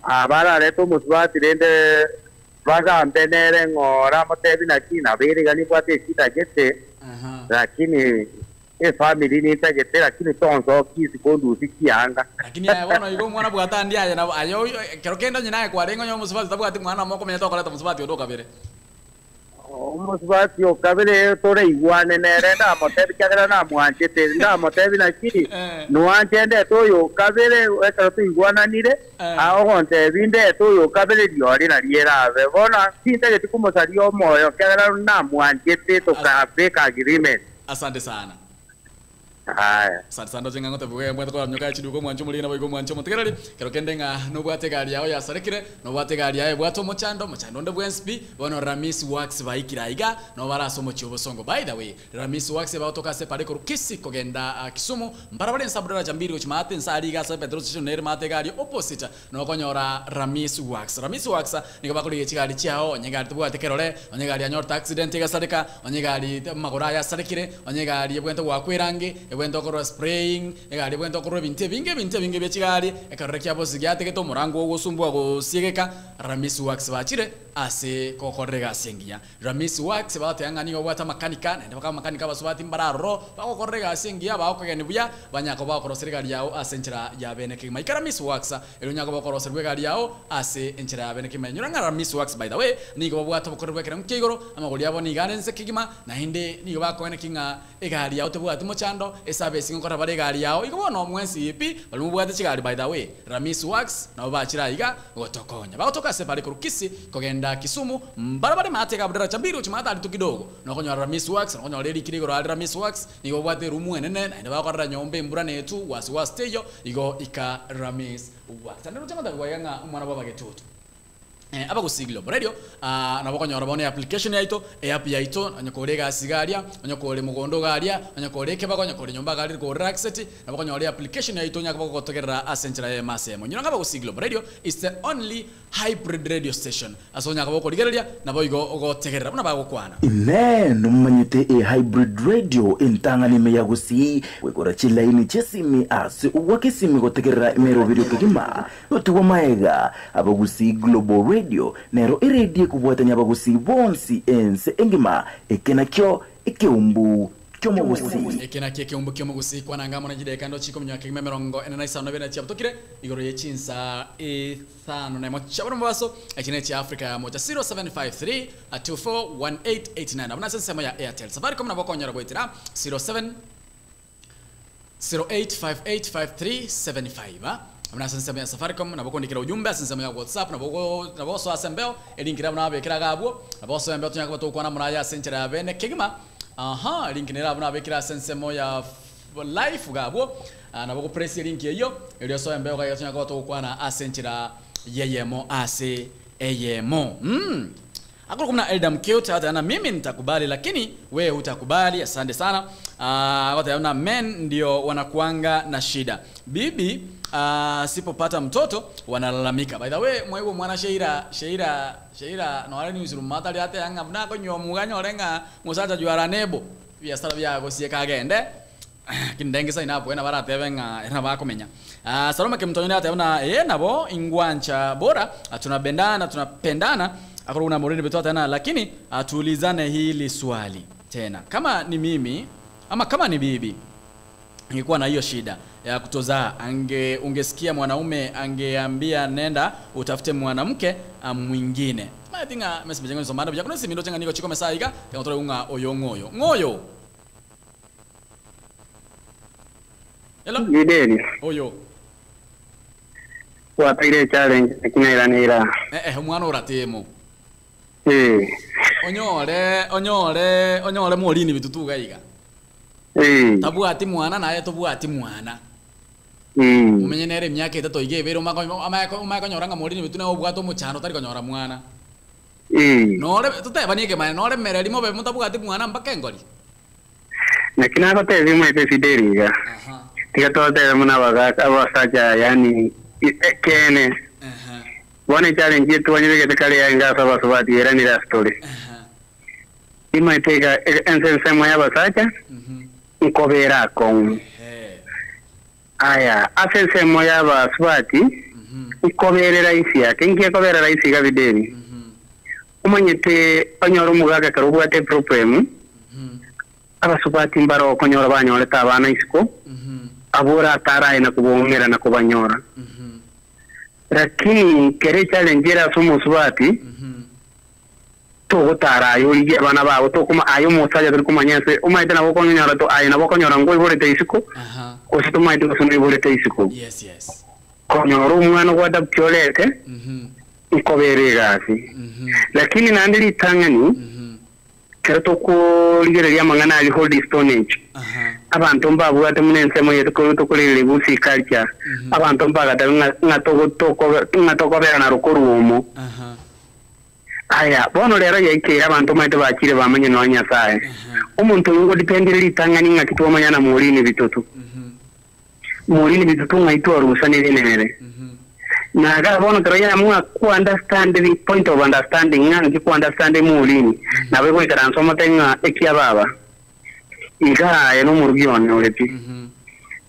abara leto musbati rende baga mbenere ngora motebi na kina bere gani kwate kita gete lakini family ni tagete lakini tonzo kisi kondu sikianga lakini bona yuko mwana bwata ndiaye na ayo kero kenda nyina kwa rengo nyo musbati tabwati mwana moko menya tokoleta musbati odoka bere musbati okabere tore igwane nerenda motebi kagera na mwanjete nda motebi na kiri nuanjende toyo kabere ekaro tu igwana nire aho honte binde toyo kabere liori na liera be bona sinte tikumusari omoyo kagera na mwanjete to kabeka agreement. Asante sana. Haya. Sasa jenga ngote bwe mbwe ko mnyoka chiduko mwancho mulina bwe ko mwancho mutegerali kero kendenga no bwate gali yao ya sarekire no bwate gali yae bwato mochando nde bwensp bono Ramis Works baikiraiga no baraso mochibo songo. By the way Ramis Works bautoka se pare ko kisi kogenda Kisumu mbarabare nsabura jambiri uchimate nsaliga sa Pedro station ner mate gali opposite no konyora Ramis Works niko bakuri yechigali chiao onyegali tubwate kerole onyegali anyorta accident igasadeka onyegali magora ya sarekire onyegali bwento wakwirange ebwento ko spraying egali bwento ko binte binge bechigali ekarrekya bosi gyate keto murango wo gusumbwa go siegeka Ramis Works bachire ase kokorega sengia Ramis Works batayangani obwata makanika nende baka makanika basubati mbararo bakokorega sengia bakogene buya banyako bakoroserega yao ase enchira ya bene kima Ramis Works elunyako bakoroserega yao ase enchira ya bene kima nyuranga Ramis Works by the way nigo bwata bokorega kera mkigoro amagoli yabo nigane nse kigima na hinde nigo bakogene kinga egali yao tebwati mochando esabe singokora bare gali yao igo no mwensi ipi balumu bwata chigali by the way Ramis Works na bachira iga gotokonya bagotoka se pare kurukisi kogenda Kisumu mbarabare mate kabdara chambiru chimata alitu kidogo nokonyo Ramis Works nokonyo leli kirigoro ali Ramis Works nigo bwate rumu enene na bakora nyombe mbura netu wasi steyo igo ika Ramis Works ndero chama ndagwayanga umwana baba getutu aba kusiglo radio na bakonyora bone application yaito app yaito onyokorega sigaria onyokore mugondo garia onyokoreke bakonyokore nyomba gali ko raxet na bakonyora application yaito nyaka bakotokerera asenchira ya masemo nyina ngaba kusiglo radio is the only hybrid radio station asonya ngaba koligereria na boigo ogotegerera una bagokwana amen umanyite hybrid radio intangani me yagusi wekora chilaini chesimi ase uwakesimi gotegerera imero video kigima otuwa maega abagusi global radio nero iredie kubwatanya abagusi bonsi ense engima ekenakyo ekeumbu kyomogusi ekeumbu kyomogusi kwananga mona jideka ndo chiko mnyaka kime merongo enanaisa no bena chiabutokire igoro yechinsa ethano na mocha baso ekine chi Africa ya moja 0753 241889 abuna sensema ya Airtel Safaricom na bokonyara boitira 08585375 Amna sensema ya Safaricom na boko ndikira ujumbe sensema ya WhatsApp na boso asembeo elinkira na bekira gabo na boso asembeo tunyaka batoko na muraya senchera ya bene kigima elinkira na bekira sensema ya live gabo na boko press link iyo elio so embeo ga tunyaka batoko na asenchera yeyemo ase eyemo Akulu kumna Eldam Cute hata na mimi nitakubali lakini wewe utakubali asante sana. Wata na men ndio wanakuanga na shida. Bibi sipopata mtoto wanalalamika. By the way mwewe mwana Sheira no wale ni uzurumata ali hata yanga mnako nyomuganyo orenga musacha juara nebo. Bya sala bya gosie kagende. Kindenge sa inapo ena barate venga ena bakomenya. Saloma kimtonyo hata na nabo ingwancha bora tunapendana akuru una morini beto tena lakini atuulizane hili swali tena kama ni mimi ama kama ni bibi ingekuwa na hiyo shida ya kutozaa ungesikia mwanaume angeambia nenda utafute mwanamke mwingine I think message yangu somanda bya kuna simindo chenga niko chiko mesaiga yanotore unga ngoyo hello Gideni oyo kwa ile challenge kinairanira mwana uratemo onyore morini bitutuga iga tabuati mwana naye tobuati mwana umenye nere myaka itatu igebero amako nyoranga morini bituna obwato muchano tari konyora mwana nore tutebanieke mane nore mereri mobe mutabuati mwana mpaka ngori nakina kote vimo epefideriga tiga tote muna baga abasaja yani kene One challenge yetu wanywe kete kali ya inga sabati era ni la story. imaitega ensense moya basacha ikobera kon aya asense moya baswati ikoberera isi yake ngiye kobera raisi ga bideni umanyete anyoro mugaga karubwate problem abasubati mbaro konyora banyore tabana isiko abura tara ina kubomera na kubanyora lakini kere challenge era sumusubati to tara yo ige bana bawo to kuma ayo musaja turi kumanyase umaite na boko nyora to ayo na boko nyora ngo ibore te isiko ko sito maite ko sunu ibore te isiko yes konyoro umwana gwada pyolete ikobere gasi lakini nandiri tangani kerto ko ligereria mangana ali hold stonage abantu mbabu ate munense moye to ko lele busi culture abantu mbaga ngatoko bera na rukorumo aya bono lero yake abantu maite bakire bamanye no nyasaye umuntu ngo dependere tangani ngakitwa manyana mulini bitutu mulini bitutu ngaitwa rusane nenere naga bono troya mu ku understand the point of understanding ngangi ku understand mulini nawe ko ikaranso matenga ekia baba iga eno murugione oleti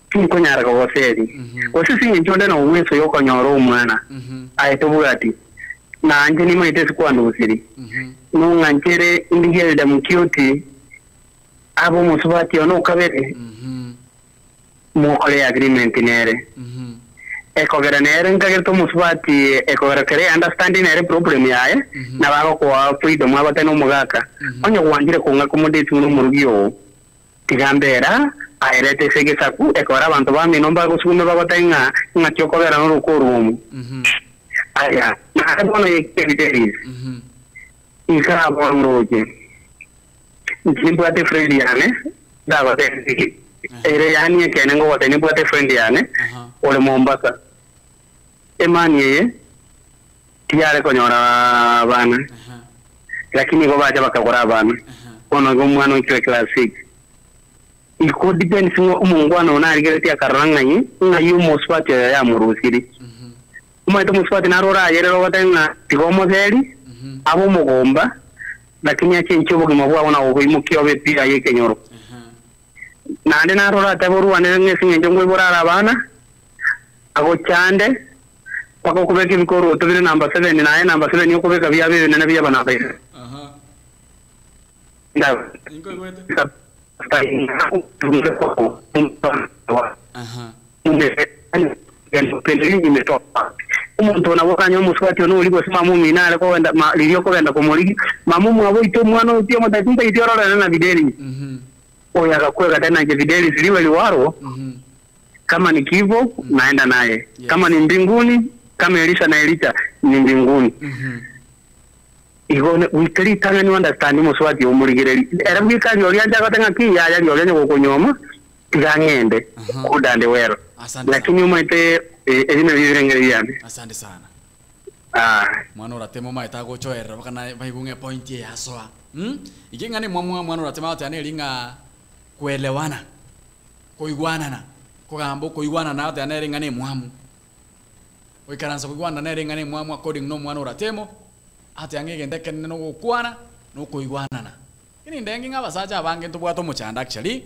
ko nyara ko waseri osisi njonde na Uwezo yoko nyoro umwana ayeto bugati na anje ni maite sikwa ndusiri no nganchere indigere da mukioti abo musubati ono kabere mo kole agreement nere eko gara nere ngagere to musubati eko gara kere understanding nere problem yae na bako ko freedom abate no mugaka onyo wanjire ko ngakomodate mu murugio tigambera aerete sege saku eko gara bantu bami nomba ko sume bagotenga ngakyo gara no rukorumu aya na bono yekebiteris ika bonroje ntimbate friend yane dagote ere yani kenengo wote ni bwate friend yane ole Mombasa emani ye tiare konyora bana lakini go baje bakakora bana ono go mwana ikwe classic iko depends ngo umungwana na rigete akaranga yi na yumo spot ya murusiri umaito muswati narora yerero watenga tigomo zeri abo mugomba lakini ache nchobo kimabwa ona ogoimukio be pia yeke nyoro nande narora taboru ane ngesi njongo iborara bana ago chande pako kubeke bikoro tobire number 7 naye number 7 yoko beka bya bebe na bya bana pesa nda ingo gwete pendeli imetoka umuntu nabokanya umuswati ono uligo sima mumi nale ko wenda lilio ko wenda ko moligi mamumu abo ito mwana utio matatinda itiorora na videli oya akakweka tena je videli ziliwe liwaro kama ni kivo naenda naye kama ni mbinguni kama Elisha na Elisha ni mbinguni igone wikali tanga ni understand muswati umuligireli era bwikali olianja katenga kiya yali olianja kokonyoma tigangende kudande wero lakini umaite ezina vivirengeri yane asante sana mwana uratemo maita gochoera bakana baigunge point ya soa igengane mwana uratema atane linga kuelewana koigwanana kogambo koigwanana atane ringane mwamu oikaranza koigwana na ringane mwamu according no mwana uratemo atyange gendeke no gukwana no koigwanana ini ndengi ngabasaja abange tubwato muchanda actually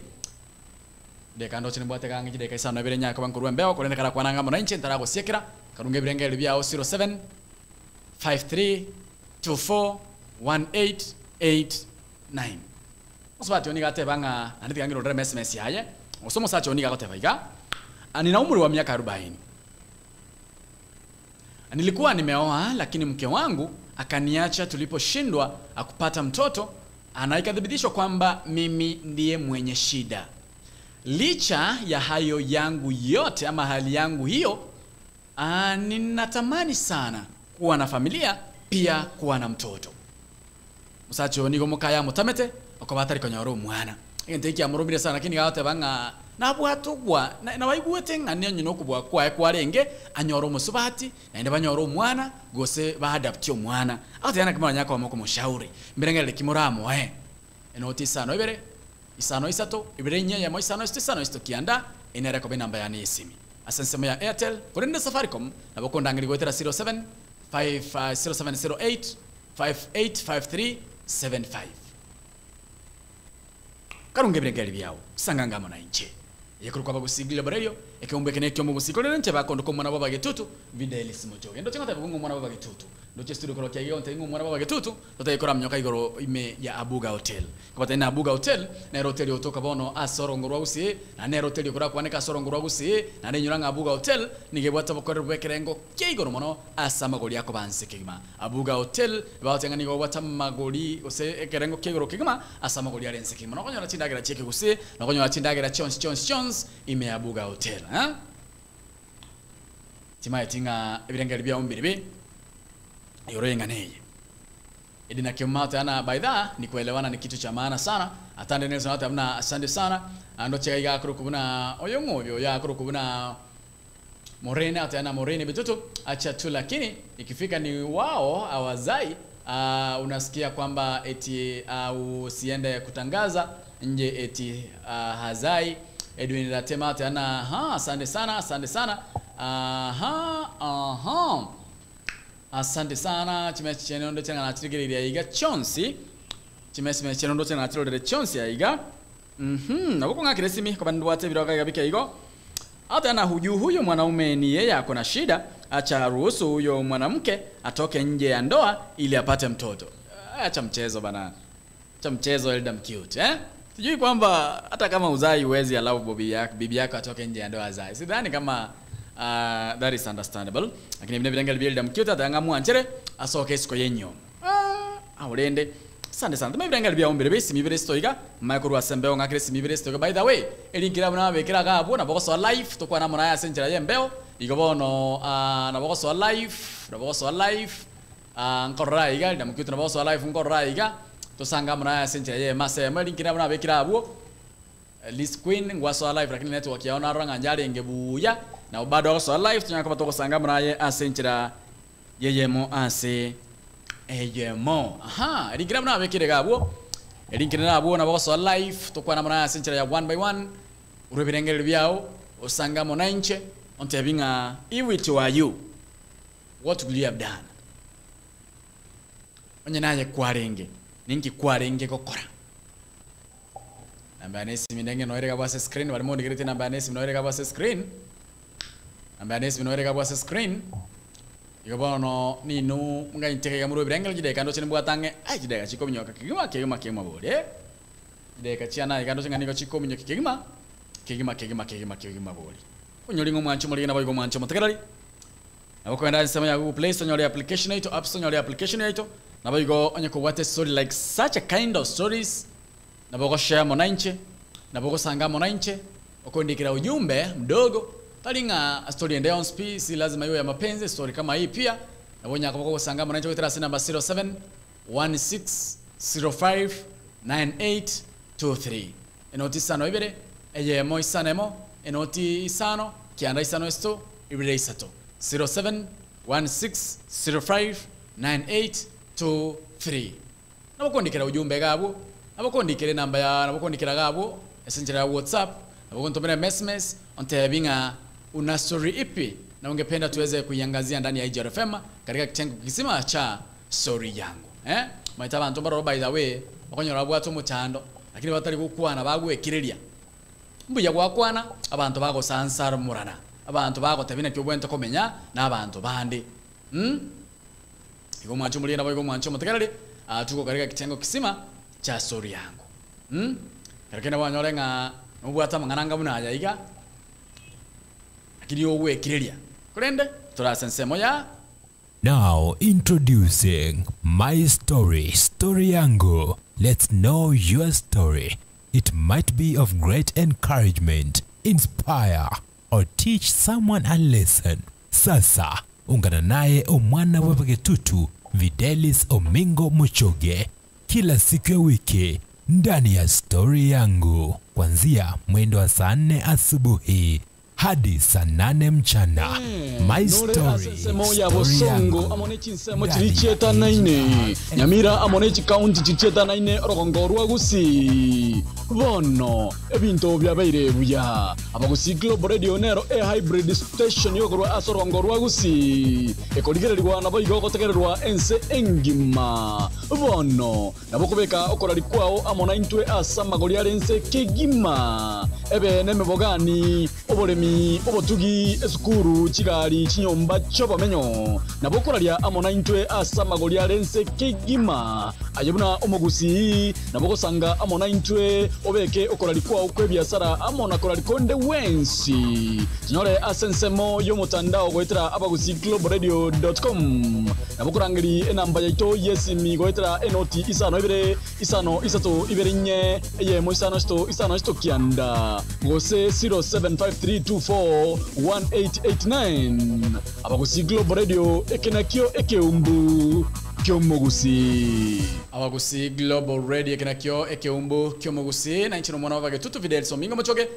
dekando chini bwate kangi deka isano ebere nyaka bankuru mbeo kolene kara kwananga mona inche ntara gosekera karunge birengeli bya 07 53 24 1889 oswati oniga tebanga anditi kangi rodere SMS yaye osomo sacho oniga gote baiga anina umri wa miaka 40 nilikuwa nimeoa lakini mke wangu akaniacha tuliposhindwa akupata mtoto anaikadhibitishwa kwamba mimi ndiye mwenye shida. Licha ya hayo yangu yote ama hali yangu hiyo, ninatamani sana kuwa na familia, pia kuwa na mtoto. Musacho nigo mukaya mutamete okobatari konyoro mwana. Ngenteki amurubire sana lakini gate banga nabwatugwa na bayiguete ngane nyino kubwa kwa renge anyoro musubati naende banyoro mwana gose baadaptio mwana. Ate yana kimara nyako amoko mushauri. Mbirengele kimuramo enoti sano ibere isano isato ibere nya ya moisano isano kianda enera ko benamba ya nisimi. Asansema ya Airtel kurinde Safaricom na bokonda ngiri gotera 07 0708 585375. karunge birengeri byao sanganga mona inche yekuruka bagusigile barelio ekeumbe kenekyo mu busikole nche bakondo ko mwana baba getutu videli simojoge ndo chingata bungu mwana baba getutu ndo che studio korokia yonte ngo mwana baba getutu tota ikora mnyoka igoro ime ya Abuga Hotel kubata ina Abuga Hotel na hotel yotoka bono asorongorwa usi na ne hotel yokora kwaneka sorongorwa usi na ne nyuranga Abuga Hotel nigebwata bokore bekerengo kigoro mono asama goli yako banse kigima Abuga Hotel batenga nigo bwata magoli ose ekerengo kigoro kigima asama goli arense kigima no konyora chindagira cheke gusi no konyora chindagira chons ime Abuga Hotel ha timaye tinga ebirengeri bya umbiribe yorenga neye edina kimata ana baidha ni kuelewana ni kitu cha maana sana atande neza hata mna asante sana ando chega yakuru kubuna oyongobyo yakuru kubuna morene atana morene bitutu acha tu lakini ikifika ni wao awazai unasikia kwamba eti usiende kutangaza nje eti hazai Edwin Latema tena asante sana asante sana chimecheno ndo tena natirigirira iga chonsi chimecheno ndo tena natirigirira chonsi iga naboko ngakiresimi kwa bandu wate biroka gabika igo hata na huyu mwanaume ni yeye akona shida acha ruhusu huyo mwanamke atoke nje ya ndoa ili apate mtoto acha mchezo bana acha mchezo Eldam cute sijui kwamba hata kama uzai uwezi allow bibi yako atoke nje ya ndoa azai sidhani kama that is understandable lakini vile vile ngali Eldam cute atangamua nchere asoke siko yenyo awulende sande sande me vile ngali ombere besi mibere stoiga makuru asembeo ngakire simibere stoiga by the way elinkira bana bekira gabo na bokoso live to kwa na mona ya senjera yembeo igobono na bokoso live nkorra iga Eldam cute na bokoso live nkorra iga tosanga mona ya senjera ye masema elinkira bana bekira abo Liz Queen ngwaso live lakini network yaona ranga njali ngebuya na bado so live tunyaka batoko sanga mnaye asenchira yeyemo ase eyemo elinkira bana bekire gabo elinkira nabo na boso live tokwa na mnaye asenchira ya 1 by 1 urubirengere byao osanga mona inche ontebinga iwitu wa you what will you have done onyenaye kwarenge ninki kwarenge kokora namba nesi mindenge noereka bwa screen wali modi girete namba nesi noereka bwa screen namba nesi noereka bwa screen yobono ninu nga inteke muro birengel jide kando chini bwatange jide ka chiko minyoka kigima bole jide ka chiana kando chinga niko chiko minyoka kigima bole kunyolingo mwancho muri na bayigo mwancho mutakalali nabakwenda nsema ya Google Play Store nyole application ito App Store nyole application ito nabayigo onyeko wate story like such a kind of stories naboko share monanche naboko sanga monanche okondikira ujumbe mdogo talinga story ende on speed si lazima iwe ya mapenzi story kama hii pia nabonya kwa sanga monanche kwa terasi namba 0716059823 enoti sano ibere eye mo isanemo enoti isano kianda isano esto ibere isato 0716059823 nabokondikira ujumbe gabo nabokondikira namba ya nabokondikira gabo esenjera WhatsApp nabokontomera messages ontebinga una story ipi na ungependa tuweze kuiangazia ndani ya IGRFM katika kitengo kisima cha story yangu maita abantu baro by the way bakonyora bwato mutando lakini batali kukwana bagwe kirelia mbuya gwakwana abantu bago sansar murana abantu bago tabina cyobwento komenya na abantu bandi iko mwancho muri na bago mwancho mutakalale tuko katika kitengo kisima cha story yangu karekena wanyorenga nubwata mangananga munaya iga akiri owe kirelia kurende turasensemo ya Now introducing my story yangu. Let's know your story. It might be of great encouragement, inspire or teach someone a lesson. Sasa ungana naye omwana webagetutu Videlis Omingo Muchoge kila siku ya wiki ndani ya story yangu kuanzia mwendo wa saa 4 asubuhi hadi saa 8 mchana. My story, story yangu. Amonechi nsemo chirichieta naine Nyamira amonechi county chirichieta naine Rogongo Rwagusi Bono ebinto byabaire buya Abagusi Global Radio Nero hybrid station yogorwa aso Rogongo Rwagusi ekoligererwa nabo igogotegererwa ense engima Bono nabo kubeka okorari kwao amona intwe asa magori arense kegima ebe nemebogani oboremi obotugi esukuru chigari chinyomba chobamenyo nabokoraria amona intwe asa magori arense kegima ayebuna omogusi nabogosanga amona intwe obeke okorari kwa ukwe biasara amona korari konde wensi tinyore asensemo yo mutandao goitera abagusi globalradio.com nabokorangiri enamba yaito yesimi goitera enoti isano ibere isano isato ibere nye eye mo isano sto kianda gose 0753241889 abagusi Global Radio ekenakio ekeumbu kyomogusi abagusi Global Radio ekenakio ekeumbu kyomogusi na nchino mwana wage tutu video so mingo mochoke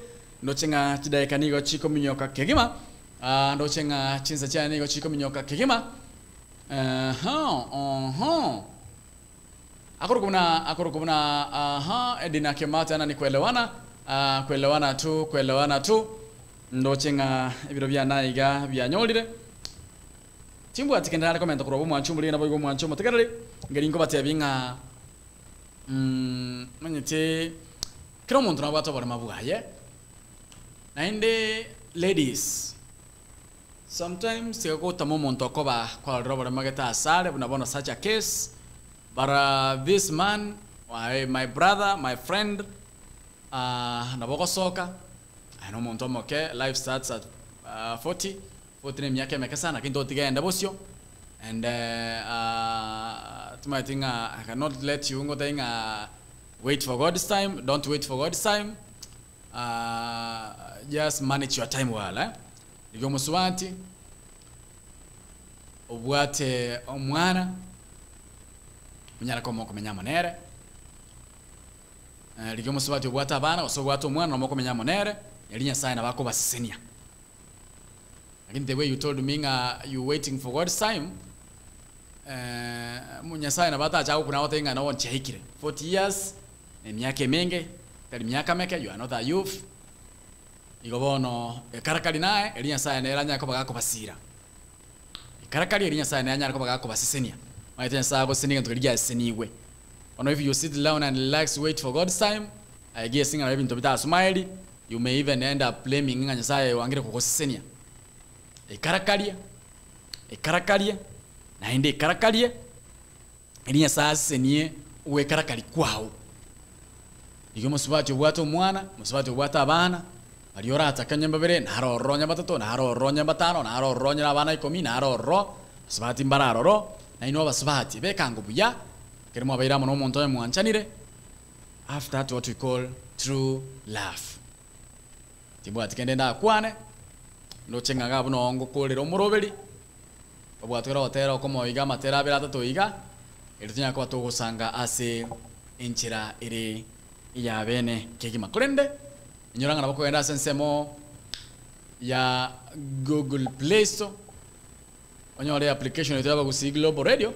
ndochenga chidaika nigo chiko minyoka kegima ndochenga chinza chani nigo chiko minyoka kegima akorokuna edina kemata na ni kuelewana tu ndochenga ibiro bya naiga byanyolire timbu atikendana komenta kurobo mwanchumbuli nabo go mwancho mutegerere ngeri ngo batebinga manyete kiro muntu nabo atobora mabugaye nainde ladies sometimes tigo tamo muntu koba kwa robora mageta asale bunabona such a case but this man my brother my friend naboko soka ano muntu moke life starts at 40 ne miaka meka sana kinto tigenda bosio and I think I cannot let you go thing wait for God's time. Don't wait for God's time. Just manage your time well Ligo muswati obwate omwana munyara komo komenya monere ligo muswati obwata abana osobwata omwana nomoko menya monere yalinya sana bako basisenia. Again, the way you told me you waiting for God's time, munyasai na bata chagu kuna watu inga na won chehikire 40 years ni miaka menge kali miaka meke you are not a youth igobono karakali nae elinya sai na elanya ko bagako basira karakali elinya sai na anya ko bagako basisenia maite nsa go sininga tukirija seniwe ono if you sit down and relax wait for God's time I guess singa even to bita smile you may even end up blaming nganya sai wangire ko sisenia ekarakalia na inde karakalia elinya sasa nie uwe karakali kwao igo musubati obwato mwana musubati obwata abana baliora atakanya mbabere naro ronya batato naro ronya batano naro ronya abana 10 naro ro subati mbararo ro na ino basubati bekango buya kerimo abairamo no muntu mwanchanire after that what we call true love tibwati kendenda kwane no chenga ga buno ngo kolero omuroberi obwatwera otera komo iga matera bera tatoiga iritinya ko atogusanga ase enchira iri ya bene kegima kurende inyoranga nabako enda sensemo ya Google Play Store onyore application itaba Abagusi Global Radio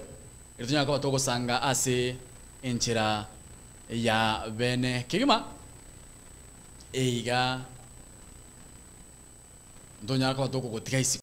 iritinya ko atogusanga ase enchira ya bene kegima eiga ndonya ko atoko gotiga isi